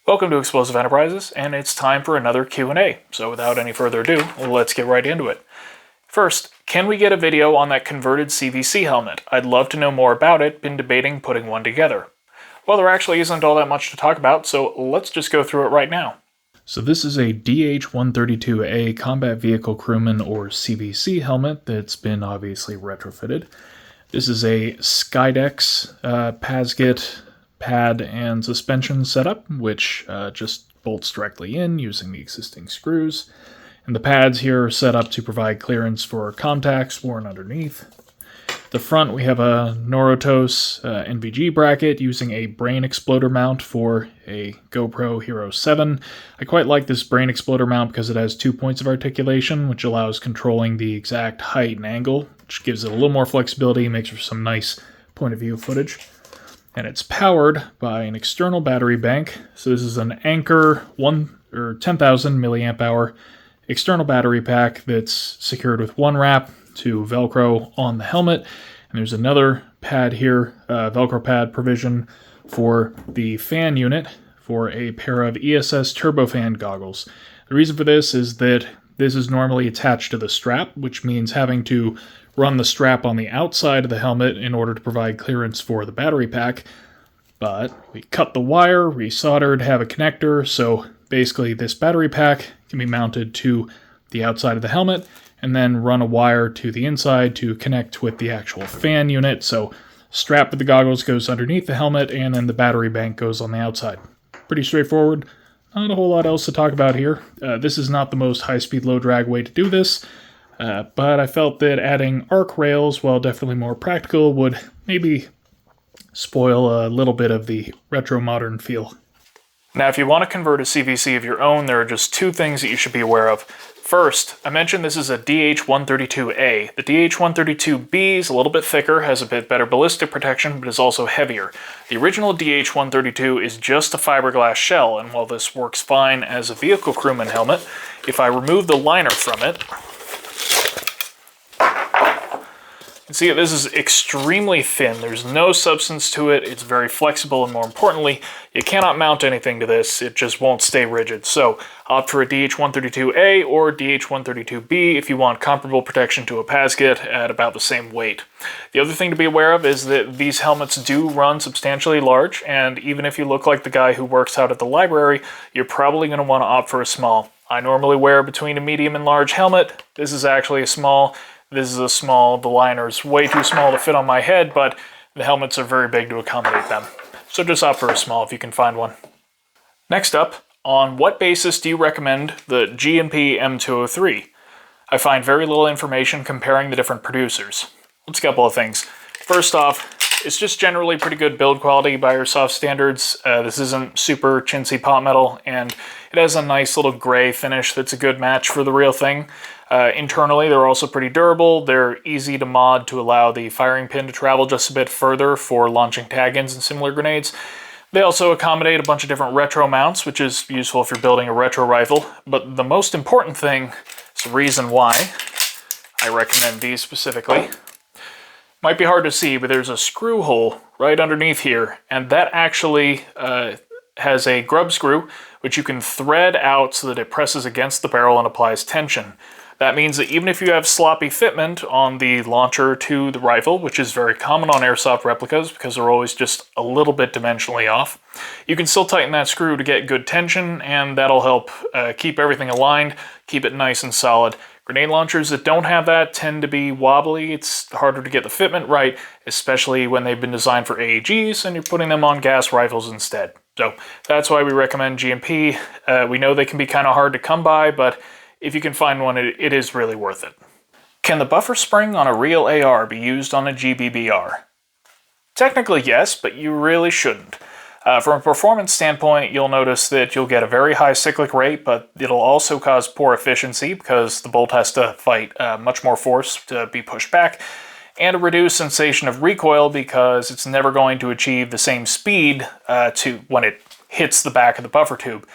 Welcome to Explosive Enterprises, and it's time for another Q&A. So without any further ado, let's get right into it. First, can we get a video on that converted CVC helmet? I'd love to know more about it, been debating putting one together. Well, there actually isn't all that much to talk about, so let's just go through it right now. So this is a DH-132A Combat Vehicle Crewman or CVC helmet that's been obviously retrofitted. This is a Skydex Pasget pad and suspension setup, which just bolts directly in using the existing screws. And the pads here are set up to provide clearance for contacts worn underneath. The front, we have a Norotos NVG bracket using a brain exploder mount for a GoPro Hero 7. I quite like this brain exploder mount because it has 2 points of articulation, which allows controlling the exact height and angle, which gives it a little more flexibility, makes for some nice point of view footage. And it's powered by an external battery bank. So this is an Anker 10,000 milliamp hour external battery pack that's secured with one wrap to Velcro on the helmet. And there's another pad here, Velcro pad provision for the fan unit for a pair of ESS turbofan goggles. The reason for this is that this is normally attached to the strap, which means having to run the strap on the outside of the helmet in order to provide clearance for the battery pack. But we cut the wire, resoldered, have a connector, so basically this battery pack can be mounted to the outside of the helmet and then run a wire to the inside to connect with the actual fan unit. So strap with the goggles goes underneath the helmet and then the battery bank goes on the outside. Pretty straightforward. Not a whole lot else to talk about here. This is not the most high-speed, low-drag way to do this, but I felt that adding arc rails, while definitely more practical, would maybe spoil a little bit of the retro-modern feel. Now, if you want to convert a CVC of your own, there are just two things that you should be aware of. First, I mentioned this is a DH-132A. The DH-132B is a little bit thicker, has a bit better ballistic protection, but is also heavier. The original DH-132 is just a fiberglass shell, and while this works fine as a vehicle crewman helmet, if I remove the liner from it, you can see this is extremely thin. There's no substance to it. It's very flexible, and more importantly, you cannot mount anything to this. It just won't stay rigid. So opt for a DH-132A or DH-132B if you want comparable protection to a Pasget at about the same weight. The other thing to be aware of is that these helmets do run substantially large, and even if you look like the guy who works out at the library, you're probably going to want to opt for a small. I normally wear between a medium and large helmet. This is actually a small. This is a small. The liner's way too small to fit on my head, but the helmets are very big to accommodate them. So just opt for a small if you can find one. Next up, on what basis do you recommend the G&P M203? I find very little information comparing the different producers. Let's get a couple of things. First off, it's just generally pretty good build quality by Airsoft standards. This isn't super chintzy pot metal, and it has a nice little gray finish that's a good match for the real thing. Internally, they're also pretty durable. They're easy to mod to allow the firing pin to travel just a bit further for launching tag-ins and similar grenades. They also accommodate a bunch of different retro mounts, which is useful if you're building a retro rifle. But the most important thing, is the reason why I recommend these specifically. Might be hard to see, but there's a screw hole right underneath here, and that actually has a grub screw, which you can thread out so that it presses against the barrel and applies tension. That means that even if you have sloppy fitment on the launcher to the rifle, which is very common on Airsoft replicas because they're always just a little bit dimensionally off, you can still tighten that screw to get good tension, and that'll help keep everything aligned, keep it nice and solid. Grenade launchers that don't have that tend to be wobbly. It's harder to get the fitment right, especially when they've been designed for AEGs and you're putting them on gas rifles instead. So that's why we recommend G&P. We know they can be kind of hard to come by, but if you can find one, it is really worth it. Can the buffer spring on a real AR be used on a GBBR? Technically yes, but you really shouldn't. From a performance standpoint, you'll notice that you'll get a very high cyclic rate, but it'll also cause poor efficiency because the bolt has to fight much more force to be pushed back, and a reduced sensation of recoil because it's never going to achieve the same speed to when it hits the back of the buffer tube.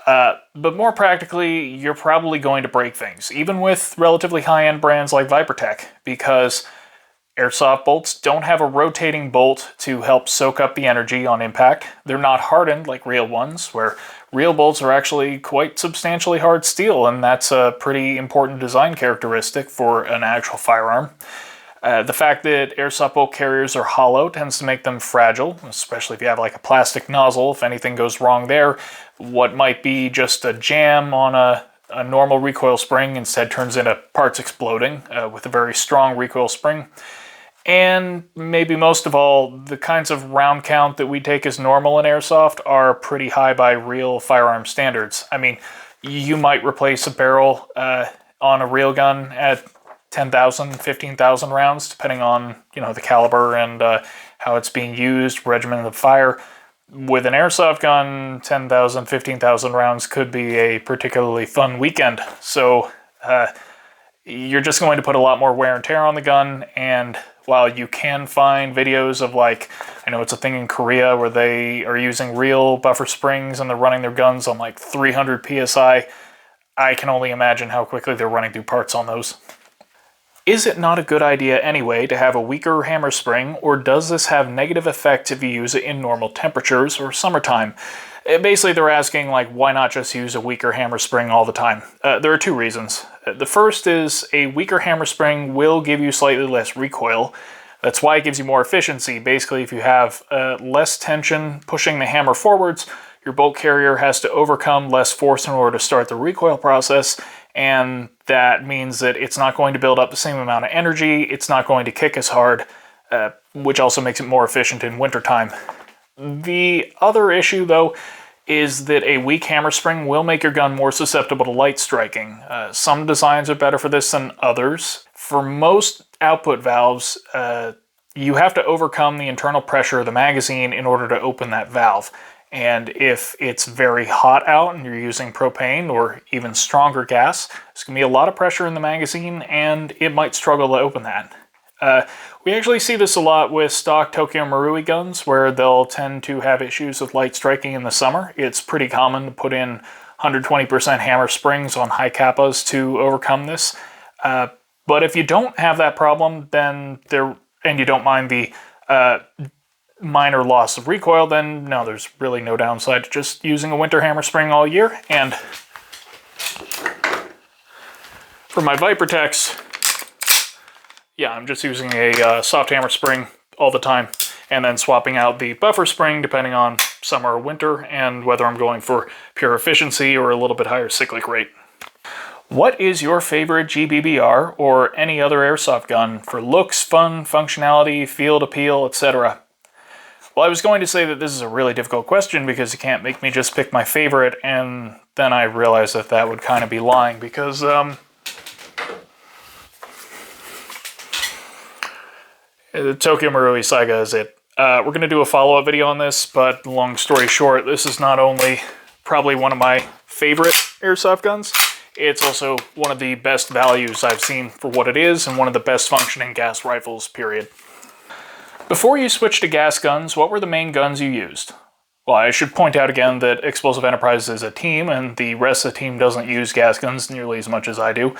But more practically, you're probably going to break things, even with relatively high-end brands like Vipertech, because Airsoft bolts don't have a rotating bolt to help soak up the energy on impact. They're not hardened like real ones, where real bolts are actually quite substantially hard steel, and that's a pretty important design characteristic for an actual firearm. The fact that airsoft bolt carriers are hollow tends to make them fragile, especially if you have like a plastic nozzle. If anything goes wrong there, what might be just a jam on a normal recoil spring instead turns into parts exploding with a very strong recoil spring. And maybe most of all, the kinds of round count that we take as normal in airsoft are pretty high by real firearm standards. I mean, you might replace a barrel on a real gun at 10,000, 15,000 rounds, depending on, the caliber and how it's being used, regimen of fire. With an airsoft gun, 10,000, 15,000 rounds could be a particularly fun weekend. So you're just going to put a lot more wear and tear on the gun, and while you can find videos of, like, I know it's a thing in Korea where they are using real buffer springs and they're running their guns on like 300 PSI, I can only imagine how quickly they're running through parts on those. Is it not a good idea anyway to have a weaker hammer spring, or does this have negative effects if you use it in normal temperatures or summertime? Basically, they're asking, like, why not just use a weaker hammer spring all the time? There are two reasons. The first is a weaker hammer spring will give you slightly less recoil. That's why it gives you more efficiency. Basically, if you have less tension pushing the hammer forwards, your bolt carrier has to overcome less force in order to start the recoil process, and that means that it's not going to build up the same amount of energy, it's not going to kick as hard, which also makes it more efficient in wintertime. The other issue, though, is that a weak hammer spring will make your gun more susceptible to light striking. Some designs are better for this than others. For most output valves, you have to overcome the internal pressure of the magazine in order to open that valve. And if it's very hot out and you're using propane or even stronger gas, there's going to be a lot of pressure in the magazine and it might struggle to open that. We actually see this a lot with stock Tokyo Marui guns, where they'll tend to have issues with light striking in the summer. It's pretty common to put in 120% hammer springs on high kappas to overcome this. But if you don't have that problem, and you don't mind the minor loss of recoil, then no, there's really no downside to just using a winter hammer spring all year. And for my Vipertex, yeah, I'm just using a soft hammer spring all the time, and then swapping out the buffer spring depending on summer or winter, and whether I'm going for pure efficiency or a little bit higher cyclic rate. What is your favorite GBBR or any other airsoft gun for looks, fun, functionality, field appeal, etc.? Well, I was going to say that this is a really difficult question because you can't make me just pick my favorite, and then I realized that that would kind of be lying because, the Tokyo Marui Saiga is it. We're going to do a follow-up video on this, but long story short, this is not only probably one of my favorite airsoft guns, it's also one of the best values I've seen for what it is, and one of the best functioning gas rifles, period. Before you switched to gas guns, what were the main guns you used? Well, I should point out again that Explosive Enterprises is a team, and the rest of the team doesn't use gas guns nearly as much as I do.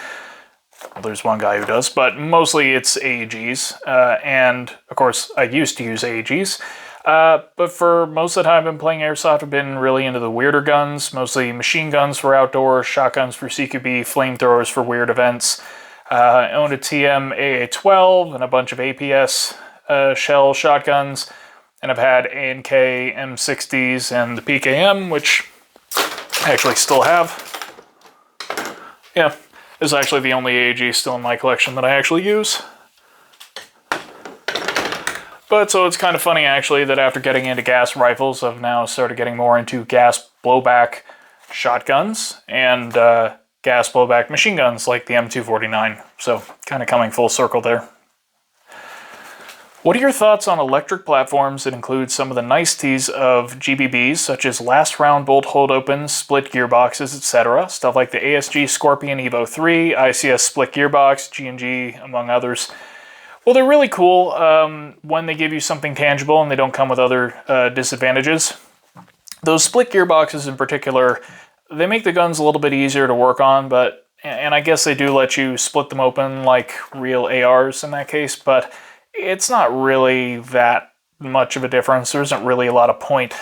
Well, there's one guy who does, but mostly it's AEGs, and of course I used to use AEGs, but for most of the time I've been playing Airsoft, I've been really into the weirder guns, mostly machine guns for outdoors, shotguns for CQB, flamethrowers for weird events. I owned a TM AA-12 and a bunch of APS shell shotguns, and I've had A&K M60s and the PKM, which I actually still have. Yeah. This is actually the only AEG still in my collection that I actually use. But so it's kind of funny actually that after getting into gas rifles, I've now started getting more into gas blowback shotguns and gas blowback machine guns like the M249. So kind of coming full circle there. What are your thoughts on electric platforms that include some of the niceties of GBBs, such as last round bolt hold opens, split gearboxes, etc.? Stuff like the ASG Scorpion Evo 3, ICS split gearbox, G&G, among others. Well, they're really cool when they give you something tangible and they don't come with other disadvantages. Those split gearboxes in particular, they make the guns a little bit easier to work on, and I guess they do let you split them open like real ARs in that case, but it's not really that much of a difference. There isn't really a lot of point.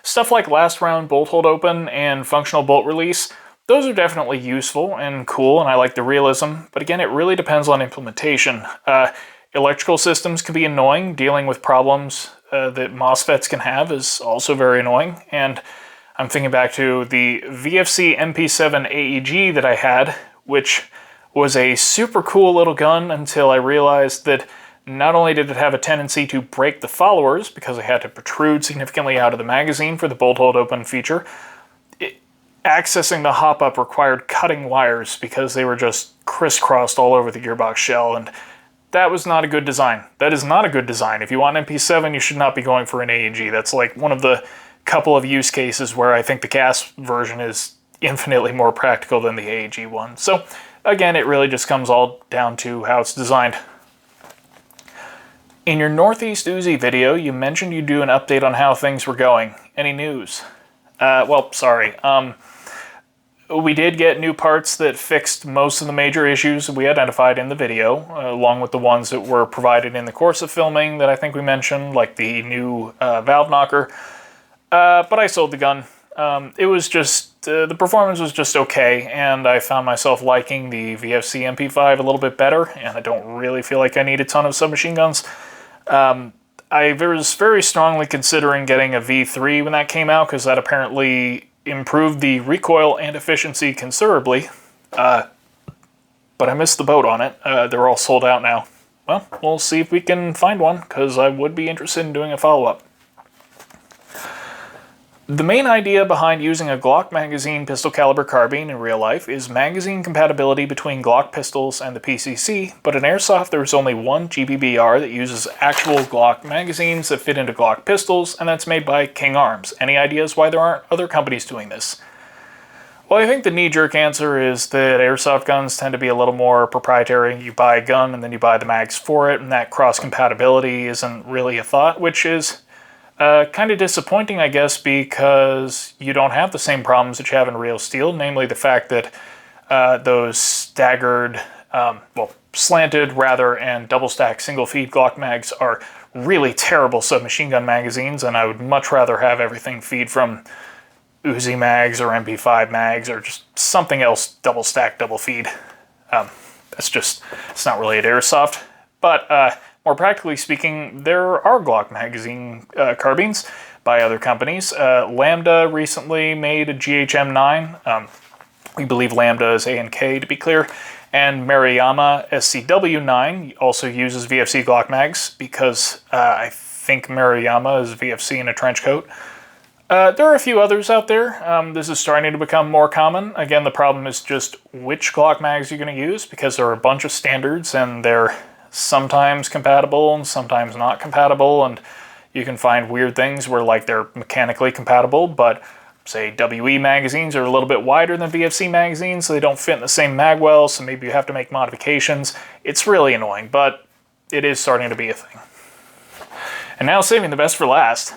Stuff like last round bolt hold open and functional bolt release, those are definitely useful and cool, and I like the realism, but again, it really depends on implementation. Electrical systems can be annoying. Dealing with problems that MOSFETs can have is also very annoying, and I'm thinking back to the VFC MP7 AEG that I had, which was a super cool little gun until I realized that not only did it have a tendency to break the followers because it had to protrude significantly out of the magazine for the bolt hold open feature, accessing the hop-up required cutting wires because they were just crisscrossed all over the gearbox shell, and that was not a good design. That is not a good design. If you want an MP7, you should not be going for an AEG. That's like one of the couple of use cases where I think the gas version is infinitely more practical than the AEG one. So again, it really just comes all down to how it's designed. In your Northeast Uzi video, you mentioned you'd do an update on how things were going. Any news? Well, sorry. We did get new parts that fixed most of the major issues we identified in the video, along with the ones that were provided in the course of filming that I think we mentioned, like the new valve knocker. But I sold the gun. It was just, the performance was just okay, and I found myself liking the VFC MP5 a little bit better, and I don't really feel like I need a ton of submachine guns. I was very strongly considering getting a V3 when that came out, because that apparently improved the recoil and efficiency considerably, but I missed the boat on it. They're all sold out now. Well, we'll see if we can find one, because I would be interested in doing a follow-up. The main idea behind using a Glock magazine pistol caliber carbine in real life is magazine compatibility between Glock pistols and the PCC, but in Airsoft there is only one GBBR that uses actual Glock magazines that fit into Glock pistols, and that's made by King Arms. Any ideas why there aren't other companies doing this? Well, I think the knee-jerk answer is that Airsoft guns tend to be a little more proprietary. You buy a gun and then you buy the mags for it, and that cross-compatibility isn't really a thought, which is kind of disappointing, I guess, because you don't have the same problems that you have in real steel, namely the fact that those staggered, slanted rather, and double-stack single-feed Glock mags are really terrible submachine gun magazines, and I would much rather have everything feed from Uzi mags or MP5 mags or just something else double-stack, double-feed. It's not really at Airsoft, but more practically speaking, there are Glock magazine carbines by other companies. Lambda recently made a GHM9. We believe Lambda is A&K, to be clear. And Maruyama SCW9 also uses VFC Glock mags because I think Maruyama is VFC in a trench coat. There are a few others out there. This is starting to become more common. Again, the problem is just which Glock mags you're going to use, because there are a bunch of standards and they're sometimes compatible and sometimes not compatible, and you can find weird things where like they're mechanically compatible, but say WE magazines are a little bit wider than VFC magazines, so they don't fit in the same mag well, so maybe you have to make modifications. It's really annoying, but it is starting to be a thing. And now, saving the best for last,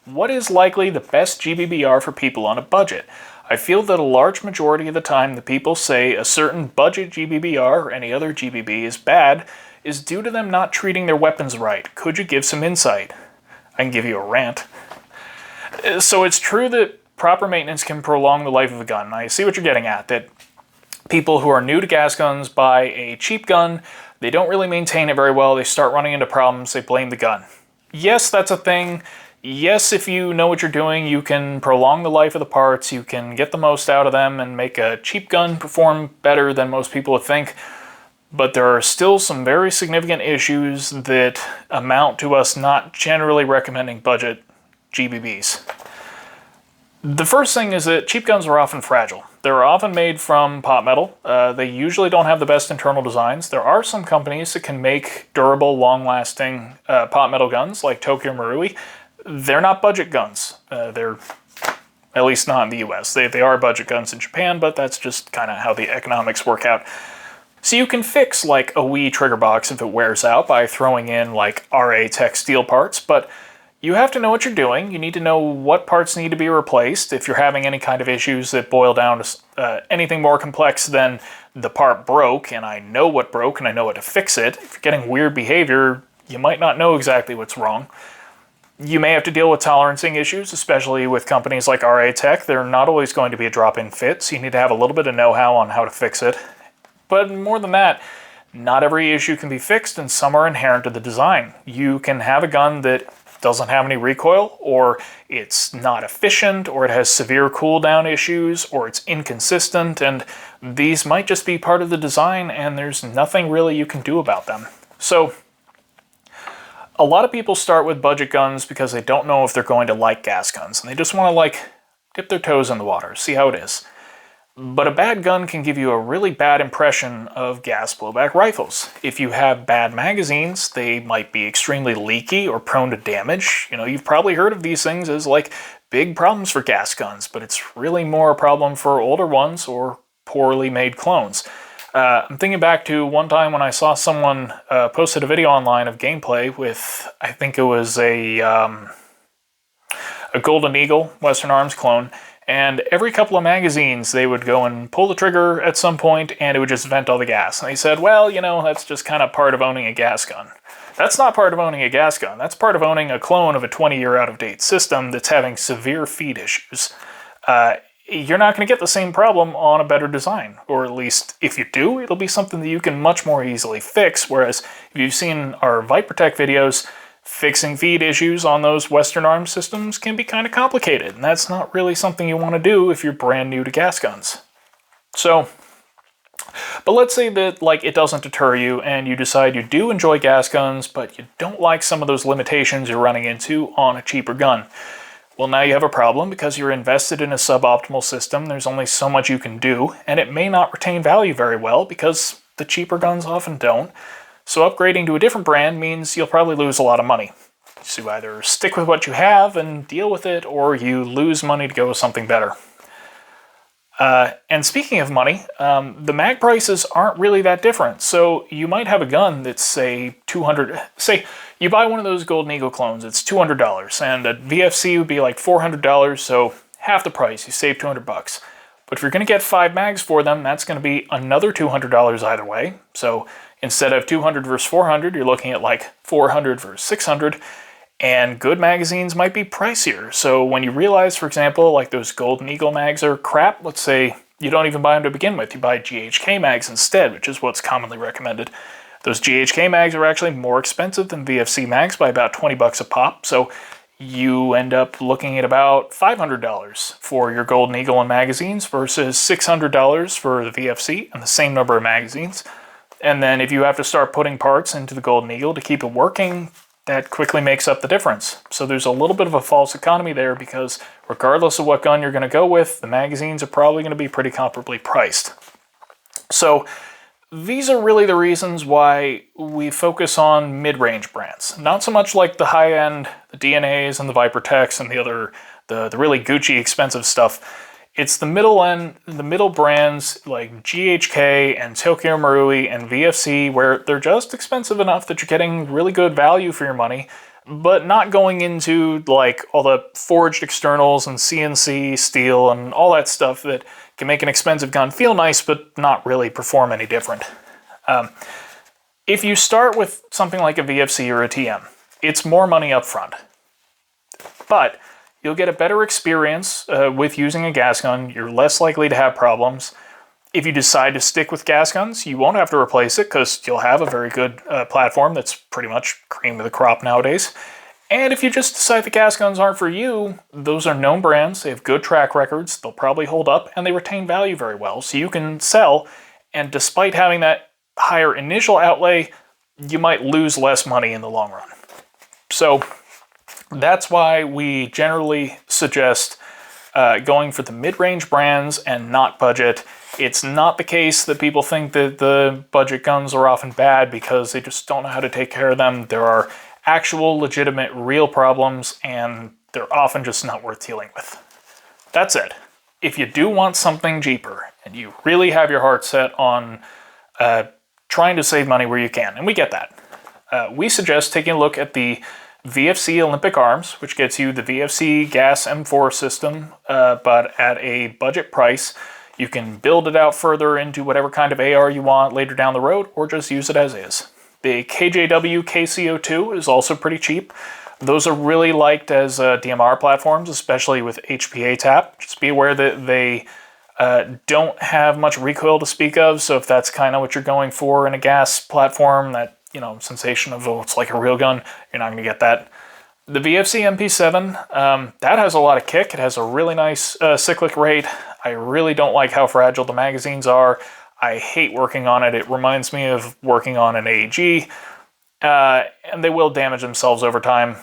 what is likely the best GBBR for people on a budget? I feel that a large majority of the time the people say a certain budget GBBR or any other GBB is bad is due to them not treating their weapons right. Could you give some insight? I can give you a rant. So it's true that proper maintenance can prolong the life of a gun. I see what you're getting at, that people who are new to gas guns buy a cheap gun, they don't really maintain it very well, they start running into problems, they blame the gun. Yes, that's a thing. Yes, if you know what you're doing, you can prolong the life of the parts, you can get the most out of them and make a cheap gun perform better than most people would think. But there are still some very significant issues that amount to us not generally recommending budget GBBs. The first thing is that cheap guns are often fragile. They're often made from pot metal. They usually don't have the best internal designs. There are some companies that can make durable, long-lasting pot metal guns, like Tokyo Marui. They're not budget guns. They're at least not in the US. They are budget guns in Japan, but that's just kind of how the economics work out. So you can fix like a Wii trigger box if it wears out by throwing in like RA Tech steel parts, but you have to know what you're doing. You need to know what parts need to be replaced if you're having any kind of issues that boil down to anything more complex than the part broke and I know what broke and I know what to fix it. If you're getting weird behavior, you might not know exactly what's wrong. You may have to deal with tolerancing issues, especially with companies like RA Tech. They're not always going to be a drop-in fit, so you need to have a little bit of know-how on how to fix it. But more than that, not every issue can be fixed, and some are inherent to the design. You can have a gun that doesn't have any recoil, or it's not efficient, or it has severe cooldown issues, or it's inconsistent, and these might just be part of the design, and there's nothing really you can do about them. So, a lot of people start with budget guns because they don't know if they're going to like gas guns, and they just want to, like, dip their toes in the water, see how it is. But a bad gun can give you a really bad impression of gas blowback rifles. If you have bad magazines, they might be extremely leaky or prone to damage. You know, you've probably heard of these things as like big problems for gas guns, but it's really more a problem for older ones or poorly made clones. I'm thinking back to one time when I saw someone posted a video online of gameplay with, I think it was a Golden Eagle Western Arms clone, and every couple of magazines they would go and pull the trigger at some point and it would just vent all the gas. And they said, well, you know, that's just kind of part of owning a gas gun. That's not part of owning a gas gun. That's part of owning a clone of a 20-year out-of-date system that's having severe feed issues. You're not going to get the same problem on a better design, or at least if you do, it'll be something that you can much more easily fix, whereas if you've seen our ViperTech videos, fixing feed issues on those Western Arms systems can be kind of complicated, and that's not really something you want to do if you're brand new to gas guns. So, but let's say that like it doesn't deter you and you decide you do enjoy gas guns, but you don't like some of those limitations you're running into on a cheaper gun. Well, now you have a problem because you're invested in a suboptimal system. There's only so much you can do, and it may not retain value very well because the cheaper guns often don't. So upgrading to a different brand means you'll probably lose a lot of money. So you either stick with what you have and deal with it, or you lose money to go with something better. And speaking of money, the mag prices aren't really that different. So you might have a gun that's, say, $200. Say you buy one of those Golden Eagle clones, it's $200, and a VFC would be like $400, so half the price, you save $200. But if you're going to get 5 mags for them, that's going to be another $200 either way. So instead of 200 versus 400, you're looking at like 400 versus 600, and good magazines might be pricier. So when you realize, for example, like those Golden Eagle mags are crap, let's say you don't even buy them to begin with, you buy GHK mags instead, which is what's commonly recommended. Those GHK mags are actually more expensive than VFC mags by about 20 bucks a pop, so you end up looking at about $500 for your Golden Eagle and magazines versus $600 for the VFC and the same number of magazines. And then if you have to start putting parts into the Golden Eagle to keep it working, that quickly makes up the difference. So there's a little bit of a false economy there because regardless of what gun you're going to go with, the magazines are probably going to be pretty comparably priced. So these are really the reasons why we focus on mid-range brands. Not so much like the high-end, the DNAs and the ViperTechs and the really Gucci expensive stuff. It's the middle end, the middle brands like GHK and Tokyo Marui and VFC where they're just expensive enough that you're getting really good value for your money, but not going into like all the forged externals and CNC steel and all that stuff that can make an expensive gun feel nice but not really perform any different. If you start with something like a VFC or a TM, it's more money up front. But you'll get a better experience with using a gas gun. You're less likely to have problems. If you decide to stick with gas guns, you won't have to replace it because you'll have a very good platform that's pretty much cream of the crop nowadays. And if you just decide the gas guns aren't for you, those are known brands, they have good track records, they'll probably hold up, and they retain value very well. So you can sell, and despite having that higher initial outlay, you might lose less money in the long run. So that's why we generally suggest going for the mid-range brands and not budget. It's not the case that people think that the budget guns are often bad because they just don't know how to take care of them. There are actual, legitimate, real problems, and they're often just not worth dealing with. That said, if you do want something cheaper, and you really have your heart set on trying to save money where you can, and we get that, we suggest taking a look at the VFC Olympic Arms, which gets you the VFC gas M4 system, but at a budget price. You can build it out further into whatever kind of AR you want later down the road, or just use it as is. The KJW KCO2 is also pretty cheap. Those are really liked as DMR platforms, especially with HPA tap. Just be aware that they don't have much recoil to speak of, so if that's kind of what you're going for in a gas platform, that, you know, sensation of, oh, it's like a real gun, you're not going to get that. The VFC MP7, that has a lot of kick. It has a really nice cyclic rate. I really don't like how fragile the magazines are. I hate working on it. It reminds me of working on an AEG, and they will damage themselves over time.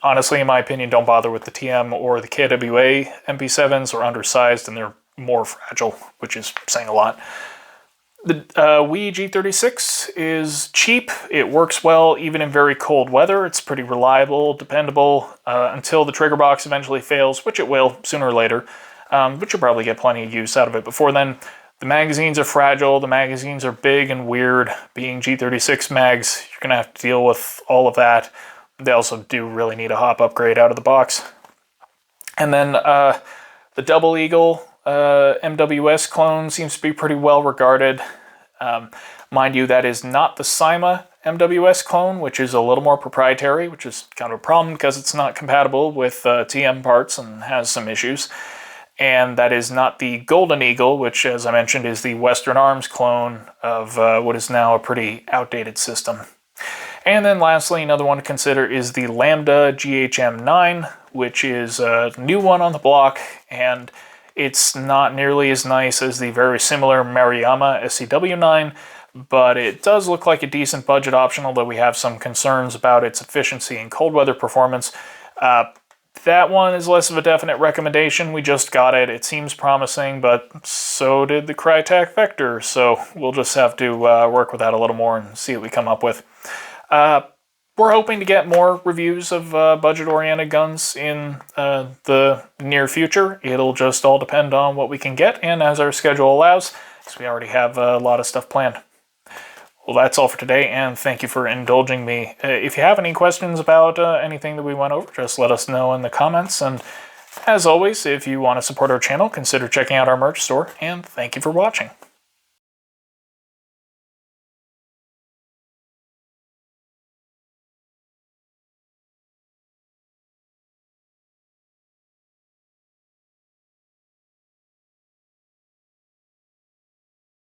Honestly, in my opinion, don't bother with the TM or the KWA MP7s. Are undersized and they're more fragile, which is saying a lot. The WE G36 is cheap. It works well even in very cold weather. It's pretty reliable, dependable, until the trigger box eventually fails, which it will sooner or later, but you'll probably get plenty of use out of it before then. The magazines are fragile. The magazines are big and weird. Being G36 mags, you're going to have to deal with all of that. They also do really need a hop upgrade out of the box. And then the Double Eagle MWS clone seems to be pretty well regarded. Mind you, that is not the Cyma MWS clone, which is a little more proprietary, which is kind of a problem because it's not compatible with TM parts and has some issues. And that is not the Golden Eagle, which, as I mentioned, is the Western Arms clone of what is now a pretty outdated system. And then lastly, another one to consider is the Lambda GHM9, which is a new one on the block, and it's not nearly as nice as the very similar Maruyama SCW9, but it does look like a decent budget option, although we have some concerns about its efficiency and cold weather performance. That one is less of a definite recommendation. We just got it. It seems promising, but so did the Crytek Vector, so we'll just have to work with that a little more and see what we come up with. We're hoping to get more reviews of budget-oriented guns in the near future. It'll just all depend on what we can get and as our schedule allows, because we already have a lot of stuff planned. Well, that's all for today, and thank you for indulging me. If you have any questions about anything that we went over, just let us know in the comments. And as always, if you want to support our channel, consider checking out our merch store, and thank you for watching.